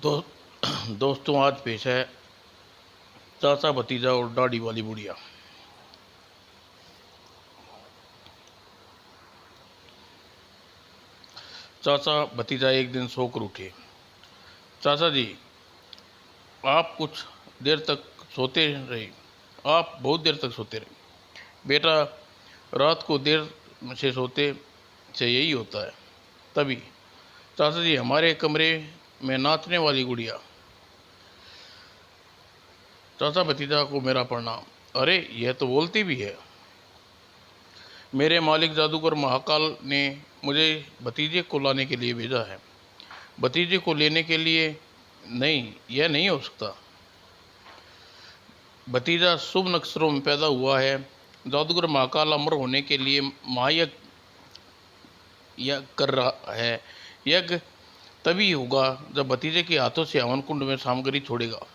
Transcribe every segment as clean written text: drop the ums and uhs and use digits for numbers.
दो दोस्तों, आज पेश है चाचा भतीजा और दाढ़ी वाली बुढ़िया। चाचा भतीजा एक दिन सोकर उठे। चाचा जी, आप कुछ देर तक सोते रहे। आप बहुत देर तक सोते रहे। बेटा, रात को देर से सोते से यही होता है। तभी चाचा जी, हमारे कमरे में नाचने वाली गुड़िया। चाचा भतीजा को मेरा प्रणाम। अरे, यह तो बोलती भी है। मेरे मालिक जादूगर महाकाल ने मुझे भतीजे को लाने के लिए भेजा है। भतीजे को लेने के लिए नहीं, यह नहीं हो सकता। भतीजा शुभ नक्षत्रों में पैदा हुआ है। जादूगर महाकाल अमर होने के लिए महायज्ञ कर रहा है। यज्ञ तभी होगा जब भतीजे के हाथों से हवन कुंड में सामग्री छोड़ेगा।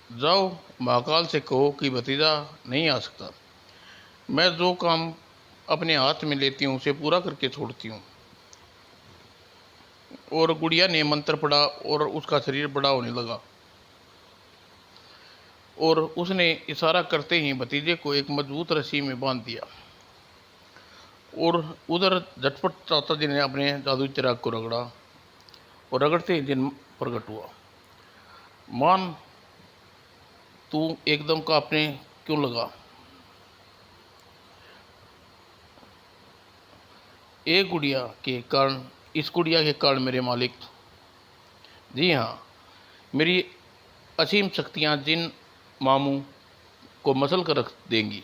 जाओ, महाकाल से कहो कि भतीजा नहीं आ सकता। मैं जो काम अपने हाथ में लेती हूँ उसे पूरा करके छोड़ती हूँ। और गुड़िया ने मंत्र पढ़ा और उसका शरीर बड़ा होने लगा और उसने इशारा करते ही भतीजे को एक मजबूत रस्सी में बांध दिया। और उधर झटपट चाचा जी ने अपने जादुई चिराग को रगड़ा और रगड़ते ही दिन प्रकट हुआ। मान, तू एकदम कांपने क्यों लगा? एक गुड़िया के कारण, इस गुड़िया के कारण मेरे मालिक। जी हाँ, मेरी असीम शक्तियाँ जिन मामू को मसल कर रख देंगी।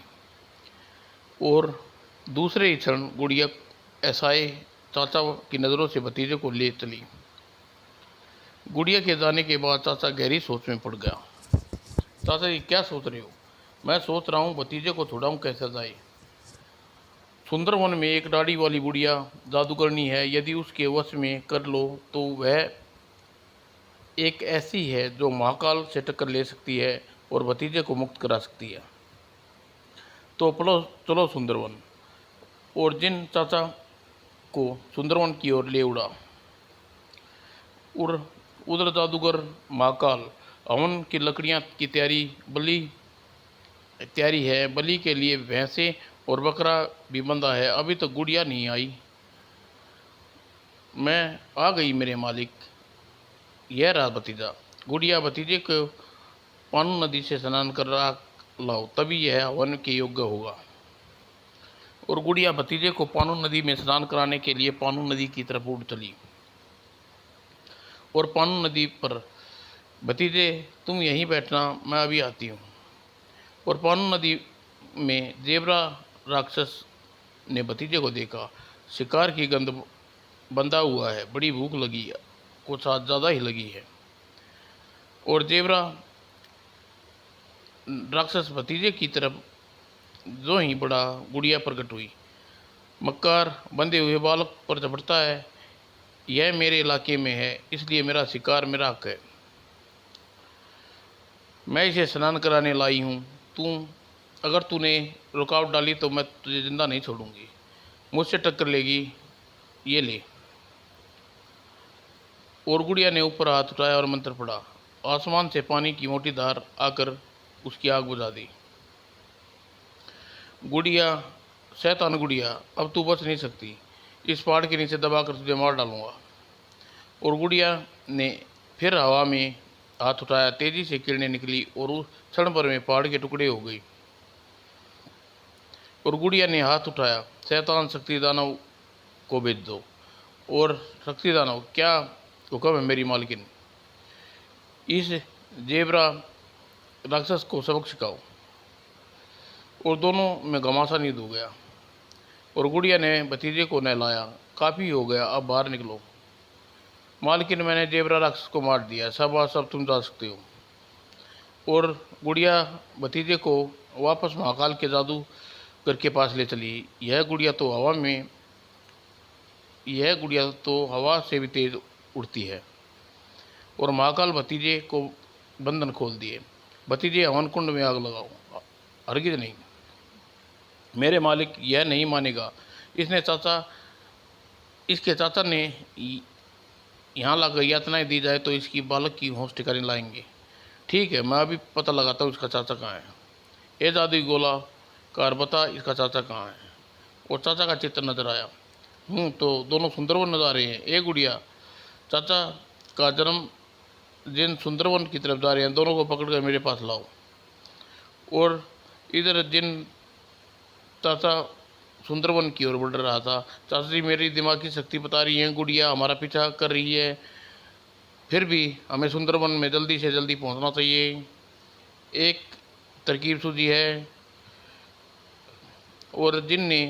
और दूसरे ही क्षण गुड़िया ऐसाए चाचा की नज़रों से भतीजे को ले चली। गुड़िया के जाने के बाद चाचा गहरी सोच में पड़ गया। चाचा जी, क्या सोच रहे हो? मैं सोच रहा हूँ भतीजे को छुड़ाऊँ कैसे जाए। सुंदरवन में एक दाढ़ी वाली बुढ़िया जादूगरनी है। यदि उसके वश में कर लो तो वह एक ऐसी है जो महाकाल से टक्कर ले सकती है और भतीजे को मुक्त करा सकती है। तो चलो चलो सुंदरवन। और जिन चाचा को सुंदरवन की ओर ले उड़ा। और उधर जादूगर महाकाल हवन की लकड़ियाँ की तैयारी है। बलि के लिए भैंसे और बकरा भी बंधा है। अभी तो गुड़िया नहीं आई। मैं आ गई मेरे मालिक। यह रहा भतीजा। गुड़िया, भतीजे को पानु नदी से स्नान कर लाओ, तभी यह हवन के योग्य होगा। और गुड़िया भतीजे को पानु नदी में स्नान कराने के लिए पानु नदी की तरफ उड़ चली। और पानु नदी पर, भतीजे तुम यहीं बैठना, मैं अभी आती हूँ। और पानु नदी में जेबरा राक्षस ने भतीजे को देखा। शिकार की गंध बंधा हुआ है। बड़ी भूख लगी है, कुछ आज ज़्यादा ही लगी है। और जेबरा राक्षस भतीजे की तरफ जो ही बड़ा, गुड़िया प्रकट हुई। मक्कार बंधे हुए बालक पर झपटता है। यह मेरे इलाके में है, इसलिए मेरा शिकार मेरा हक है। मैं इसे स्नान कराने लाई हूँ। अगर तूने रुकावट डाली तो मैं तुझे जिंदा नहीं छोड़ूंगी। मुझसे टक्कर लेगी, ये ले। और गुड़िया ने ऊपर हाथ उठाया और मंत्र पढ़ा। आसमान से पानी की मोटी धार आकर उसकी आग बुझा दी। गुड़िया, शैतान गुड़िया, अब तू बच नहीं सकती। इस पहाड़ के नीचे दबाकर तुझे मार डालूंगा। और गुड़िया ने फिर हवा में हाथ उठाया। तेजी से किरणें निकली और उस क्षण भर में पहाड़ के टुकड़े हो गई। और गुड़िया ने हाथ उठाया। शैतान, शक्ति दानव को भेज दो। और शक्ति दानव, क्या हुक्म है मेरी मालकिन? इस जेबरा राक्षस को सबक सिखाओ। और दोनों में घमासान युद्ध हो गया। और गुड़िया ने भतीजे को नहलाया। काफ़ी हो गया, अब बाहर निकलो। मालकिन, मैंने जेबरा राक्षस को मार दिया। सब तुम जा सकते हो। और गुड़िया भतीजे को वापस महाकाल के जादूगर के पास ले चली। यह गुड़िया तो हवा से भी तेज उड़ती है। और महाकाल भतीजे को बंधन खोल दिए। भतीजे, हवन कुंड में आग लगाओ। हरगिज नहीं, मेरे मालिक यह नहीं मानेगा। इसके चाचा ने यहाँ लाकर यातनाएं दी जाए तो इसकी बालक की होश ठिकाने लाएंगे। ठीक है, मैं अभी पता लगाता हूँ इसका चाचा कहाँ है। ए जादू गोला कार बता इसका चाचा कहाँ है। और चाचा का चित्र नजर आया। तो दोनों सुंदरवन नजर आ रहे हैं। ए गुड़िया, चाचा का जन्म जिन सुंदरवन की तरफ जा रहे हैं, दोनों को पकड़कर मेरे पास लाओ। और इधर जिन चाचा सुंदरवन की ओर बढ़ रहा था। चाचा जी, मेरी दिमाग की शक्ति बता रही है गुड़िया हमारा पीछा कर रही है, फिर भी हमें सुंदरवन में जल्दी से जल्दी पहुंचना चाहिए। एक तरकीब सूझी है। और जिन ने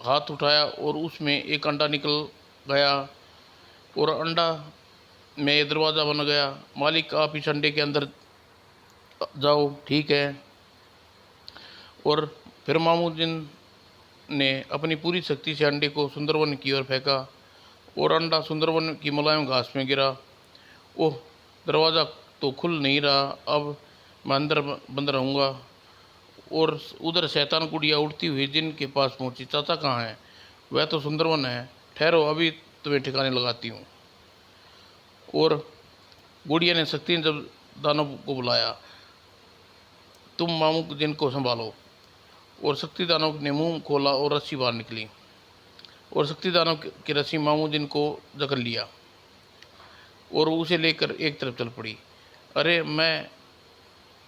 हाथ उठाया और उसमें एक अंडा निकल गया और अंडा में दरवाज़ा बन गया। मालिक, आप इस अंडे के अंदर जाओ। ठीक है। और फिर मामू जिन ने अपनी पूरी शक्ति से अंडे को सुंदरवन की ओर फेंका और अंडा सुंदरवन की मुलायम घास में गिरा। ओह, दरवाज़ा तो खुल नहीं रहा, अब मैं अंदर बंद रहूँगा। और उधर शैतान गुड़िया उड़ती हुई जिन के पास पहुंची। चाचा कहाँ है? वह तो सुंदरवन है, ठहरो अभी तुम्हें ठिकाने लगाती हूँ। और गुड़िया ने शक्ति जब दानव को बुलाया, तुम मामू जिन को संभालो। और शक्ति दानव ने मुंह खोला और रस्सी बाहर निकली और शक्ति दानव की रस्सी मामू जिन को जकड़ लिया और उसे लेकर एक तरफ चल पड़ी। अरे, मैं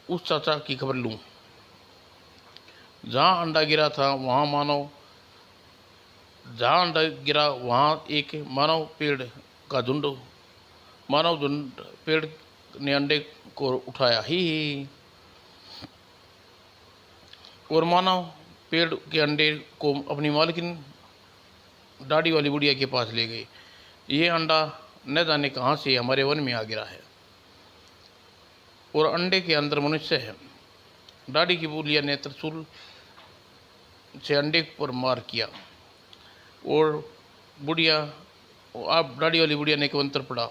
उस चाचा की खबर लूँ। जहाँ अंडा गिरा था वहाँ एक मानव झुंड पेड़ ने अंडे को उठाया ही। और मानव पेड़ के अंडे को अपनी मालकिन दाढ़ी वाली बुढ़िया के पास ले गई। ये अंडा न जाने कहाँ से हमारे वन में आ गिरा है और अंडे के अंदर मनुष्य है। दाढ़ी की बुढ़िया ने त्रिशूल से अंडे पर मार किया और दाढ़ी वाली बुढ़िया ने एक मंत्र पड़ा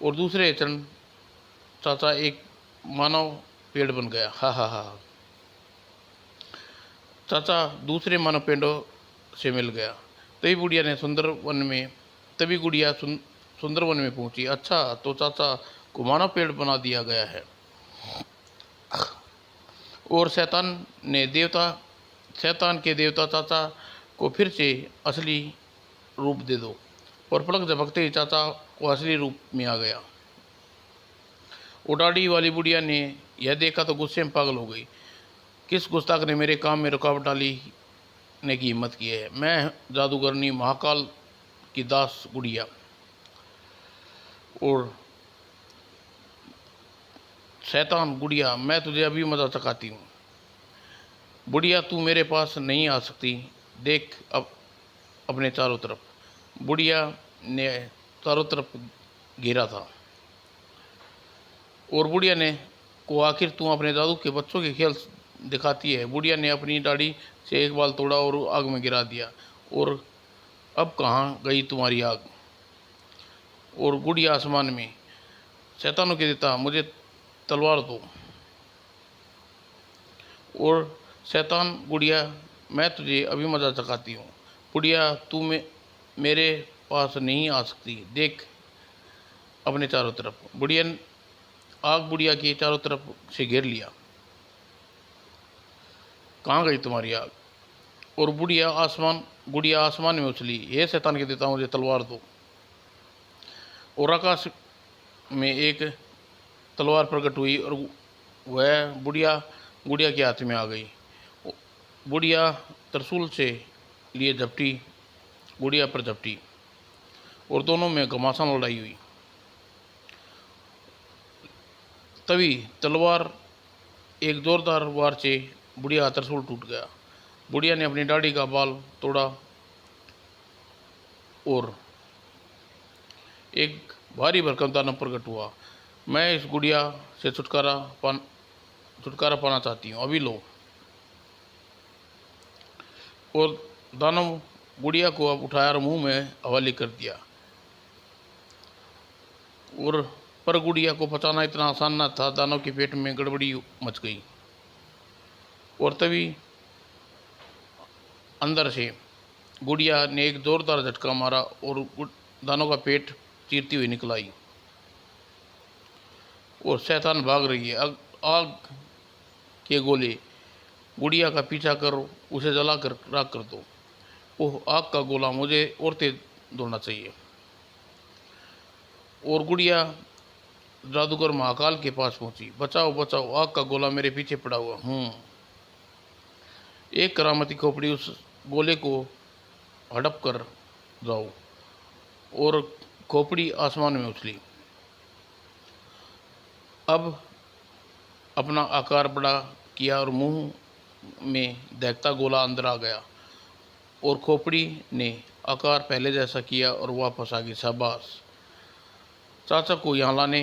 और दूसरे क्षण चाचा एक मानव पेड़ बन गया। हा हा हा। चाचा दूसरे मानव पेड़ों से मिल गया। तभी गुड़िया सुंदरवन में पहुंची। अच्छा, तो चाचा को मानव पेड़ बना दिया गया है और शैतान के देवता चाचा को फिर से असली रूप दे दो। और पलक झपकते ही चाचा को असली रूप में आ गया। उडाड़ी वाली बुढ़िया ने यह देखा तो गुस्से में पागल हो गई। किस गुस्ताख ने मेरे काम में रुकावट डालने की हिम्मत की है? मैं जादूगरनी महाकाल की दास गुड़िया। और शैतान गुड़िया, मैं तुझे अभी मजा चखाती हूँ। बुढ़िया, तू मेरे पास नहीं आ सकती। देख अब अपने चारों तरफ। बुढ़िया ने चारों तरफ घेरा था और बुढ़िया ने को आखिर तू अपने जादू के बच्चों के खेल दिखाती है। बुढ़िया ने अपनी दाढ़ी से एक बाल तोड़ा और आग में गिरा दिया। और अब कहाँ गई तुम्हारी आग? और गुड़िया आसमान में। शैतानों के देता, मुझे तलवार दो। और शैतान गुड़िया, मैं तुझे अभी मजा चखाती हूँ। बुढ़िया, तू मेरे पास नहीं आ सकती। देख अपने चारों तरफ। बुढ़िया के चारों तरफ से घेर लिया। कहाँ गई तुम्हारी आग? और गुड़िया आसमान में उछली। हे शैतान के देता, मुझे तलवार दो। और आकाश में एक तलवार प्रकट हुई और वह गुड़िया के हाथ में आ गई। बुढ़िया त्रिशूल से लिए झपटी, गुड़िया पर झपटी और दोनों में घमासान लड़ाई हुई। तभी तलवार एक जोरदार वार से बुढ़िया त्रिशूल टूट गया। बुढ़िया ने अपनी दाढ़ी का बाल तोड़ा और एक भारी भरकम दानव प्रकट हुआ। मैं इस गुड़िया से छुटकारा पाना चाहती हूँ, अभी लो। और दानव गुड़िया को अब उठाया और मुंह में हवाले कर दिया। और पर गुड़िया को पचाना इतना आसान न था। दानव के पेट में गड़बड़ी मच गई और तभी अंदर से गुड़िया ने एक जोरदार झटका मारा और दानव का पेट चीरती हुई निकल आई और शैतान भाग रही है। आग के गोले, गुड़िया का पीछा करो, उसे जला कर राख कर दो। ओह, आग का गोला, मुझे और तेज दौड़ना चाहिए। और गुड़िया जादूगर महाकाल के पास पहुंची। बचाओ बचाओ, आग का गोला मेरे पीछे पड़ा हुआ। एक करामती खोपड़ी उस गोले को हड़प कर जाओ। और खोपड़ी आसमान में उछली। अब अपना आकार बड़ा किया और मुंह में दहकता गोला अंदर आ गया। और खोपड़ी ने आकार पहले जैसा किया और वापस आ गई। शाबाश, चाचा को यहाँ लाने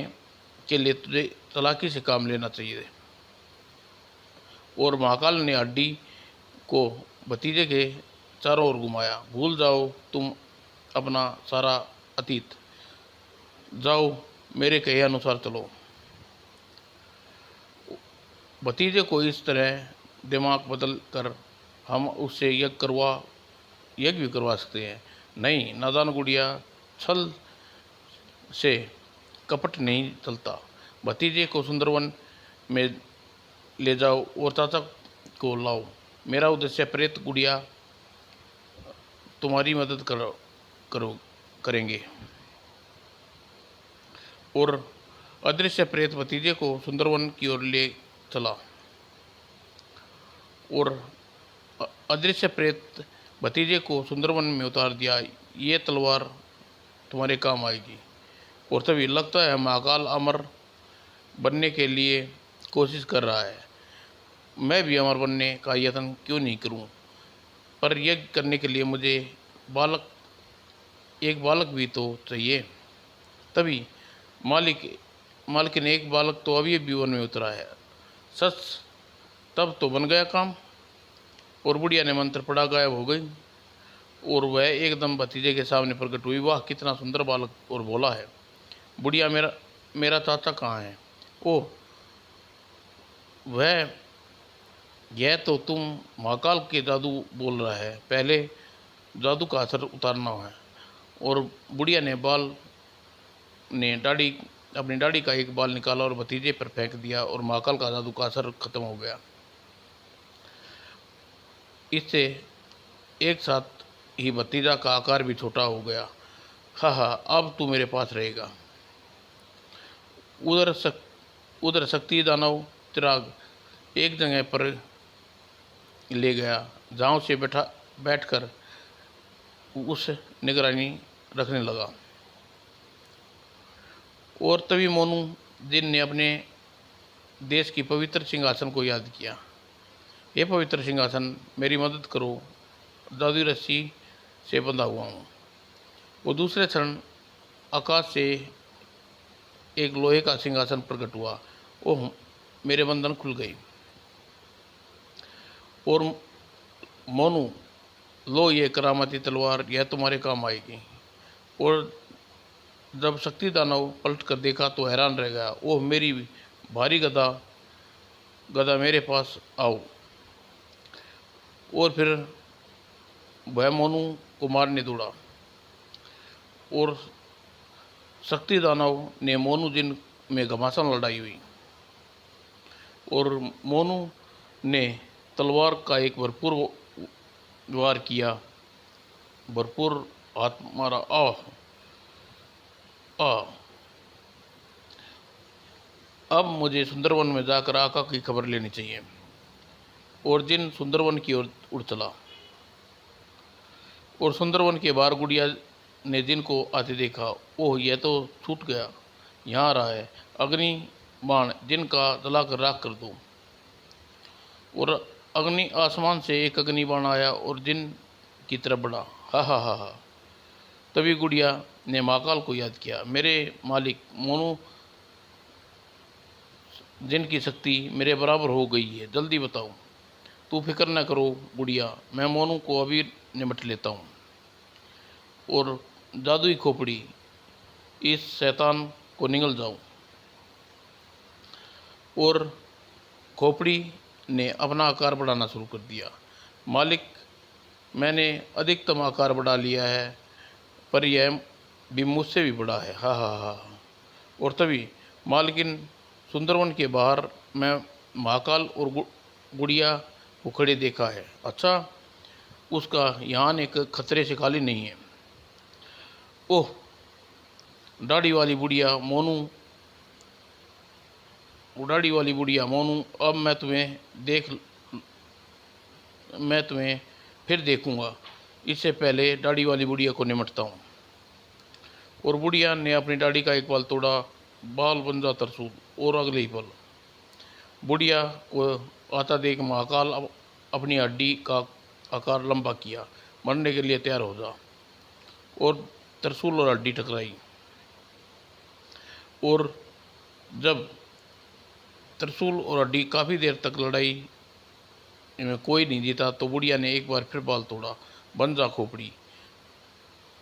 के लिए तुझे चालाकी से काम लेना चाहिए। और महाकाल ने हड्डी को भतीजे के चारों ओर घुमाया। भूल जाओ तुम अपना सारा अतीत, जाओ मेरे कहे अनुसार चलो। भतीजे को इस तरह दिमाग बदल कर हम उससे यज्ञ भी करवा सकते हैं। नहीं नादान गुड़िया, छल से कपट नहीं चलता। भतीजे को सुंदरवन में ले जाओ और चाचा को लाओ। मेरा उद्देश्य प्रेत गुड़िया तुम्हारी मदद करेंगे। और अदृश्य प्रेत भतीजे को सुंदरवन की ओर ले चला। और अदृश्य प्रेत भतीजे को सुंदरवन में उतार दिया। ये तलवार तुम्हारे काम आएगी। और तभी लगता है महाकाल अमर बनने के लिए कोशिश कर रहा है। मैं भी अमर बनने का यत्न क्यों नहीं करूं? पर यज्ञ करने के लिए मुझे एक बालक भी तो चाहिए। तभी मालिक ने एक बालक तो अभी वन में उतरा है। सच, तब तो बन गया काम। और बुढ़िया ने मंत्र पढ़ा, गायब हो गई। और वह एकदम भतीजे के सामने प्रकट हुई। वाह, कितना सुंदर बालक और भोला है। बुढ़िया, मेरा चाचा कहाँ है? ओह, वह, यह तो तुम महाकाल के जादू बोल रहा है। पहले जादू का असर उतारना है। और बुढ़िया ने अपनी दाढ़ी का एक बाल निकाला और भतीजे पर फेंक दिया और महाकाल का जादू का असर खत्म हो गया। इससे एक साथ ही भतीजा का आकार भी छोटा हो गया। हा, अब तू मेरे पास रहेगा। उधर शक्ति दानव चिराग एक जगह पर ले गया, जहाँ उसे बैठकर उस निगरानी रखने लगा। और तभी मोनू जिन ने अपने देश की पवित्र सिंहासन को याद किया। ये पवित्र सिंहासन, मेरी मदद करो, जादुई रस्सी से बंधा हुआ हूँ। वो दूसरे क्षण आकाश से एक लोहे का सिंहासन प्रकट हुआ। ओह, मेरे बंधन खुल गए। और मोनू, लो ये करामाती तलवार, यह तुम्हारे काम आएगी। और जब शक्ति दानव पलट कर देखा तो हैरान रह गया। ओह, मेरी भारी गदा मेरे पास आओ। और फिर वह मोनू को मारने दौड़ा। और शक्ति दानव ने मोनू जिन में घमासान लड़ाई हुई। और मोनू ने तलवार का एक भरपूर वार किया, भरपूर हाथ मारा। अब मुझे सुंदरवन में जाकर आका की खबर लेनी चाहिए। और जिन सुंदरवन की ओर उड़ चला। और सुंदरवन के बाहर गुड़िया ने जिन को आते देखा। ओह, यह तो छूट गया, यहाँ आ रहा है। अग्नि बाण जिन का जलाकर राख कर दो। और आसमान से एक अग्नि बाण आया और जिन की तरफ बढ़ा। हा। तभी गुड़िया ने महाकाल को याद किया। मेरे मालिक मोनू, जिन की शक्ति मेरे बराबर हो गई है, जल्दी बताओ। तू फिक्र न करो गुड़िया, मैं मोनू को अभी निपट लेता हूँ। और जादुई खोपड़ी, इस शैतान को निगल जाओ। और खोपड़ी ने अपना आकार बढ़ाना शुरू कर दिया। मालिक, मैंने अधिकतम आकार बढ़ा लिया है, पर यह भी मुझसे भी बड़ा है। हाँ हाँ हाँ। और तभी मालकिन सुंदरवन के बाहर मैं महाकाल और गुड़िया को खड़े देखा है। अच्छा, उसका यहाँ एक खतरे से खाली नहीं है। ओह, दाढ़ी वाली बुढ़िया मोनू, दाढ़ी वाली बुढ़िया मोनू, अब मैं तुम्हें फिर देखूंगा। इससे पहले दाढ़ी वाली बुढ़िया को निमटता हूँ। और बुढ़िया ने अपनी दाढ़ी का एक बाल तोड़ा, बाल बन जा तरसूल। और अगले ही पल बुढ़िया को आता देख महाकाल अपनी हड्डी का आकार लंबा किया, मरने के लिए तैयार हो जा। और तरसूल और हड्डी टकराई। और जब तरसूल और हड्डी काफ़ी देर तक लड़ाई में कोई नहीं जीता तो बुढ़िया ने एक बार फिर बाल तोड़ा, बन जा खोपड़ी।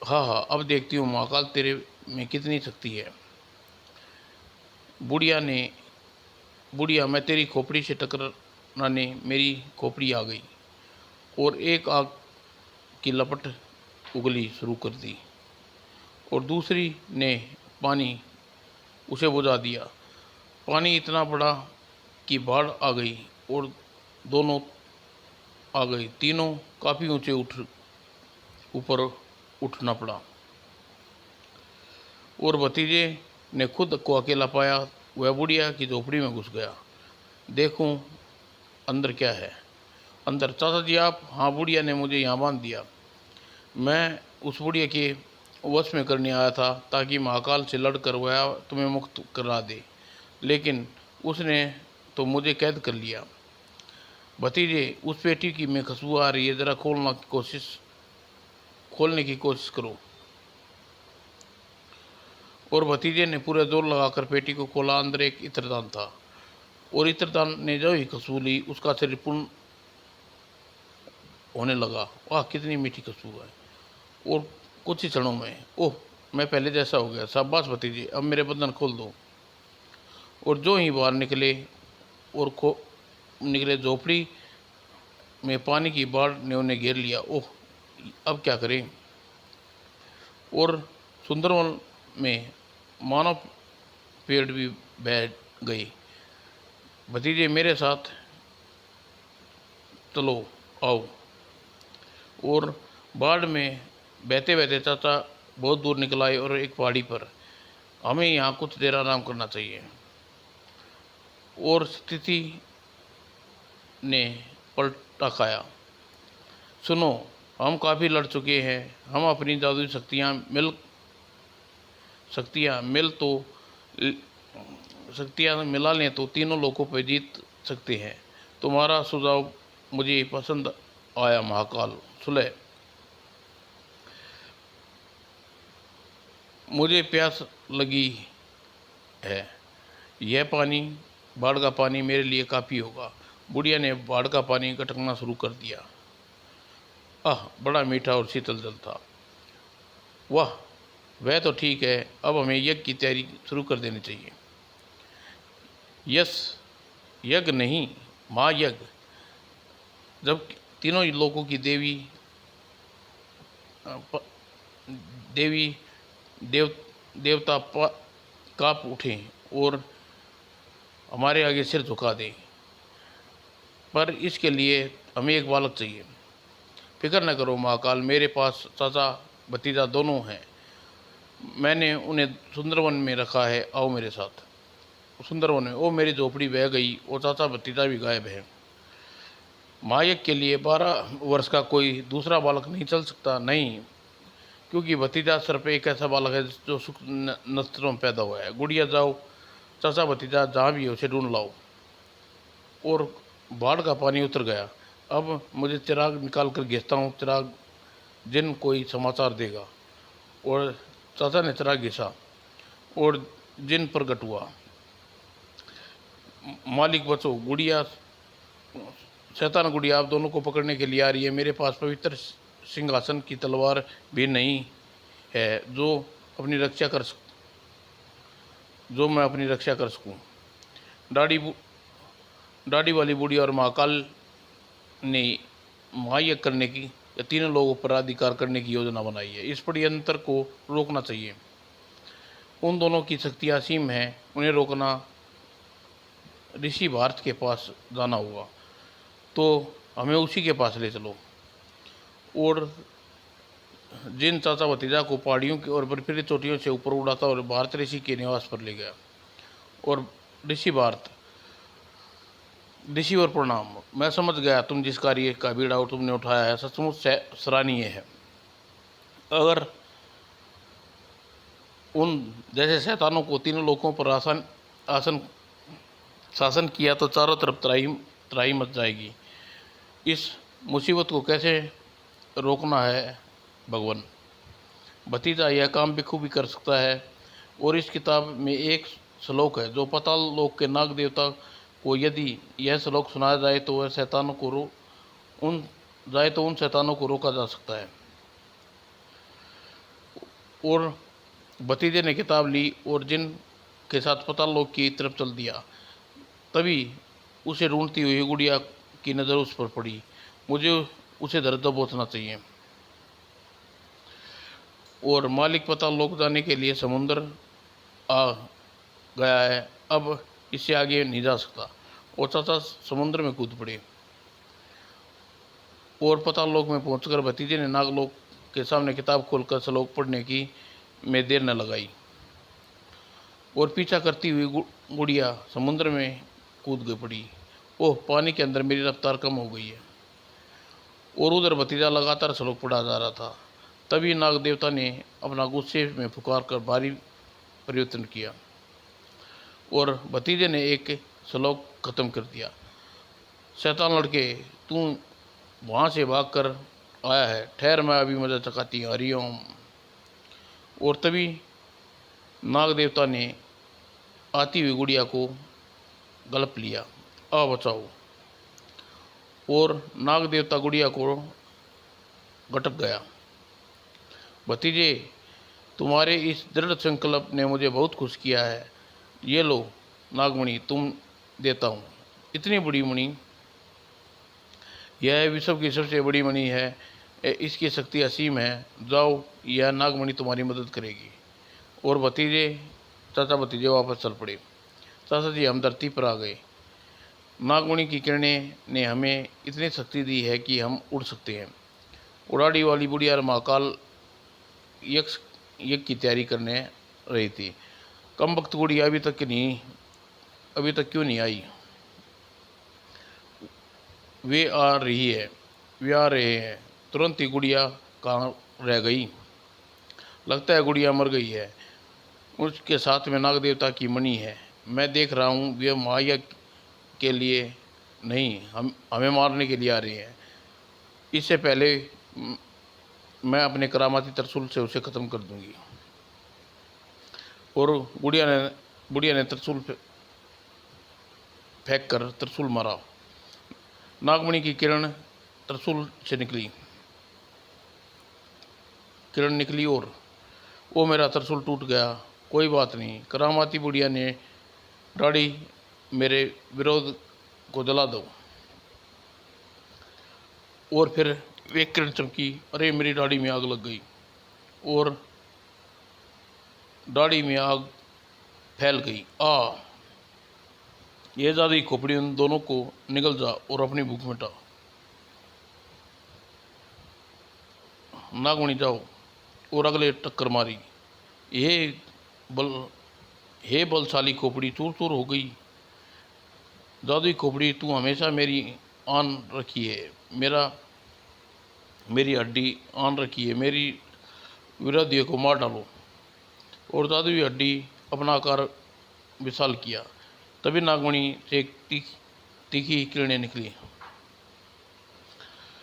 हाँ हाँ, अब देखती हूँ महाकाल तेरे में कितनी शक्ति है। बुढ़िया, मैं तेरी खोपड़ी से टकराने मेरी खोपड़ी आ गई और एक आग की लपट उगली शुरू कर दी और दूसरी ने पानी उसे बुझा दिया। पानी इतना बड़ा कि बाढ़ आ गई और दोनों आ गई। तीनों काफ़ी ऊंचे ऊपर उठना पड़ा और भतीजे ने खुद को अकेला पाया। वह बुढ़िया की झोपड़ी में घुस गया। देखूं अंदर क्या है। अंदर, चाचा जी आप? हाँ, बुढ़िया ने मुझे यहाँ बांध दिया। मैं उस बुढ़िया के वश में करने आया था ताकि महाकाल से लड़कर वह तुम्हें मुक्त करा दे, लेकिन उसने तो मुझे कैद कर लिया। भतीजे, उस पेटी की में खुशबू आ रही है, ज़रा खोलने की कोशिश करो। और भतीजे ने पूरे जोर लगाकर पेटी को खोला। अंदर एक इत्रदान था और इत्रदान ने जो ही खुशबू ली उसका शरीर पूर्ण होने लगा। वाह, कितनी मीठी खुशबू है। और कुछ ही क्षणों में, ओह, मैं पहले जैसा हो गया। शाबाश भतीजे, अब मेरे बंधन खोल दो। और जो ही बाहर निकले झोपड़ी में पानी की बाढ़ ने उन्हें घेर लिया। ओह, अब क्या करें। और सुंदरवन में मानव पेड़ भी बह गए। भतीजे, मेरे साथ चलो, आओ। और बाढ़ में बहते बहते चाचा बहुत दूर निकल आए और एक पहाड़ी पर। हमें यहाँ कुछ देर आराम करना चाहिए। और स्थिति ने पलटा खाया। सुनो, हम काफ़ी लड़ चुके हैं। हम अपनी जादुई शक्तियाँ मिला लें तो तीनों लोगों पर जीत सकते हैं। तुम्हारा सुझाव मुझे पसंद आया महाकाल। सुलह, मुझे प्यास लगी है। यह पानी, बाढ़ का पानी मेरे लिए काफ़ी होगा। बुढ़िया ने बाढ़ का पानी गटकना शुरू कर दिया। आह, बड़ा मीठा और शीतल जल था। वाह, वह तो ठीक है। अब हमें यज्ञ की तैयारी शुरू कर देनी चाहिए। यस, यज्ञ नहीं, महायज्ञ। जब तीनों लोगों की देवी देवता काँप उठे और हमारे आगे सिर झुका दें, पर इसके लिए हमें एक बालक चाहिए। फिक्र न करो महाकाल, मेरे पास चाचा भतीजा दोनों हैं। मैंने उन्हें सुंदरवन में रखा है। आओ मेरे साथ। सुंदरवन में, ओ, मेरी झोपड़ी बह गई और चाचा भतीजा भी गायब है। महायज्ञ के लिए 12 वर्ष का कोई दूसरा बालक नहीं चल सकता। नहीं, क्योंकि भतीजा सिर्फ एक ऐसा बालक है जो सुख नक्षत्रों में पैदा हुआ है। गुड़िया, जाओ, चाचा भतीजा जहाँ भी है उसे ढूंढ लाओ। और बाढ़ का पानी उतर गया। अब मुझे चिराग निकाल कर घिसता हूँ, चिराग जिन कोई समाचार देगा। और चाचा ने चिराग घिसा और जिन प्रकट हुआ। मालिक बचो। गुड़िया, शैतान गुड़िया आप दोनों को पकड़ने के लिए आ रही है। मेरे पास पवित्र सिंहासन की तलवार भी नहीं है जो मैं अपनी रक्षा कर सकूं। दाढ़ी वाली बूढ़ी और महाकाल ने महायज्ञ करने की या तीनों लोगों पर अधिकार करने की योजना बनाई है। इस षड्यंत्र को रोकना चाहिए। उन दोनों की शक्तियाँ असीम हैं, उन्हें रोकना ऋषि भारत के पास जाना होगा। तो हमें उसी के पास ले चलो। और जिन चाचा भतीजा को पहाड़ियों की और बर्फीली चोटियों से ऊपर उड़ाता और भारत ऋषि के निवास पर ले गया। और ऋषि भारत, ऋषि और प्रणाम। मैं समझ गया तुम जिस कार्य का बीड़ा तुमने उठाया है सचमुच सराहनीय है। अगर उन जैसे शैतानों को तीनों लोगों पर आसन शासन किया तो चारों तरफ त्राही त्राही मच जाएगी। इस मुसीबत को कैसे रोकना है भगवान? भतीजा यह काम बखूबी कर सकता है। और इस किताब में एक श्लोक है जो पाताल लोक के नाग देवता को यदि यह श्लोक सुनाया जाए तो वह शैतानों को उन शैतानों को रोका जा सकता है। और भतीजे ने किताब ली और जिन के साथ पाताल लोक की तरफ चल दिया। तभी उसे ढूंढती हुई गुड़िया की नज़र उस पर पड़ी। मुझे उसे दर्द दबोचना चाहिए। और मालिक पाताल लोक जाने के लिए समुद्र आ गया है, अब इससे आगे नहीं जा सकता। और चाचा समुद्र में कूद पड़े। और पाताल लोक में पहुंचकर भतीजे ने नागलोक के सामने किताब खोलकर श्लोक पढ़ने की में देर न लगाई। और पीछा करती हुई गुड़िया समुद्र में कूद गई पड़ी। ओह, पानी के अंदर मेरी रफ्तार कम हो गई है। और उधर भतीजा लगातार श्लोक पढ़ा जा रहा था। तभी नाग देवता ने अपना गुस्से में पुकार कर भारी परिवर्तन किया और भतीजे ने एक श्लोक खत्म कर दिया। शैतान लड़के, तू वहाँ से भाग कर आया है, ठहर, मैं अभी मजा चकाती हूँ, हरिओम। और तभी नाग देवता ने आती हुई गुड़िया को गलप लिया। आ बचाओ। और नाग देवता गुड़िया को गटक गया। भतीजे, तुम्हारे इस दृढ़ संकल्प ने मुझे बहुत खुश किया है। ये लो नागमणि, तुम देता हूँ। इतनी बड़ी मणि, यह विश्व की सबसे बड़ी मणि है। इसकी शक्ति असीम है। जाओ, यह नागमणि तुम्हारी मदद करेगी। और चाचा भतीजे वापस चल पड़े। चाचा जी, हम धरती पर आ गए। नागमणि की किरणें ने हमें इतनी शक्ति दी है कि हम उड़ सकते हैं। उड़ाड़ी वाली बुढ़िया महाकाल यक्ष यज्ञ की तैयारी करने रही थी। कम वक्त गुड़िया अभी तक क्यों नहीं आई? वे आ रहे हैं। तुरंत ही गुड़िया कहाँ रह गई? लगता है गुड़िया मर गई है। उसके साथ में नाग देवता की मणि है। मैं देख रहा हूँ वे महायज्ञ के लिए नहीं, हमें मारने के लिए आ रहे हैं। इससे पहले मैं अपने करामाती त्रिशूल से उसे ख़त्म कर दूंगी। और बुढ़िया ने त्रिशूल फेंक कर त्रिशूल मारा। नागमणि की किरण त्रिशूल से किरण निकली और वो मेरा त्रिशूल टूट गया। कोई बात नहीं, करामाती बुढ़िया ने दाढ़ी मेरे विरोध को जला दो। और फिर वे किरण चमकी। अरे, मेरी दाढ़ी में आग लग गई और दाढ़ी में आग फैल गई। ये जादुई खोपड़ी उन दोनों को निगल जा और अपनी भूख मिटा। नागमणि, जाओ। और अगले टक्कर मारी। हे बलशाली खोपड़ी, चूर चूर हो गई। जादुई खोपड़ी, तू हमेशा मेरी आन रखी है, मेरी हड्डी आन रखी है। मेरी विरोधियों को मार डालो। और जादुई हड्डी अपना आकार विशाल किया। तभी नागमणि से एक तीखी किरणें निकली।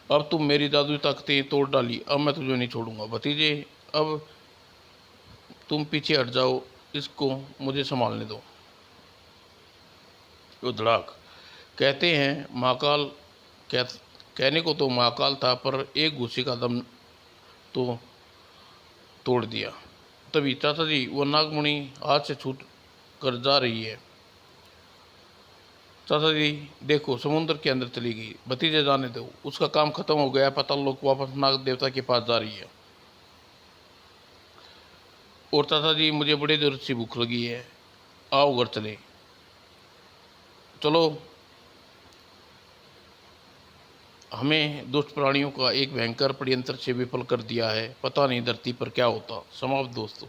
अब तुम मेरी जादुई ताकतें तोड़ डाली, अब मैं तुझे नहीं छोड़ूंगा। भतीजे, अब तुम पीछे हट जाओ, इसको मुझे संभालने दो। वो धड़ाक। कहते हैं महाकाल, कहने को तो महाकाल था, पर एक घुसी का दम तो तोड़ दिया। तभी चाचा जी, वो नागमणि हाथ से छूट कर जा रही है। चाचा जी देखो समुद्र के अंदर चली गई, भतीजे जाने दो, उसका काम खत्म हो गया, पता लोग वापस नाग देवता के पास जा रही है। और चाचा जी मुझे बड़ी देर से भूख लगी है, आओ घर चले, चलो। हमें दुष्ट प्राणियों का एक भयंकर षड्यंत्र से विफल कर दिया है, पता नहीं धरती पर क्या होता। समाप्त दोस्तों।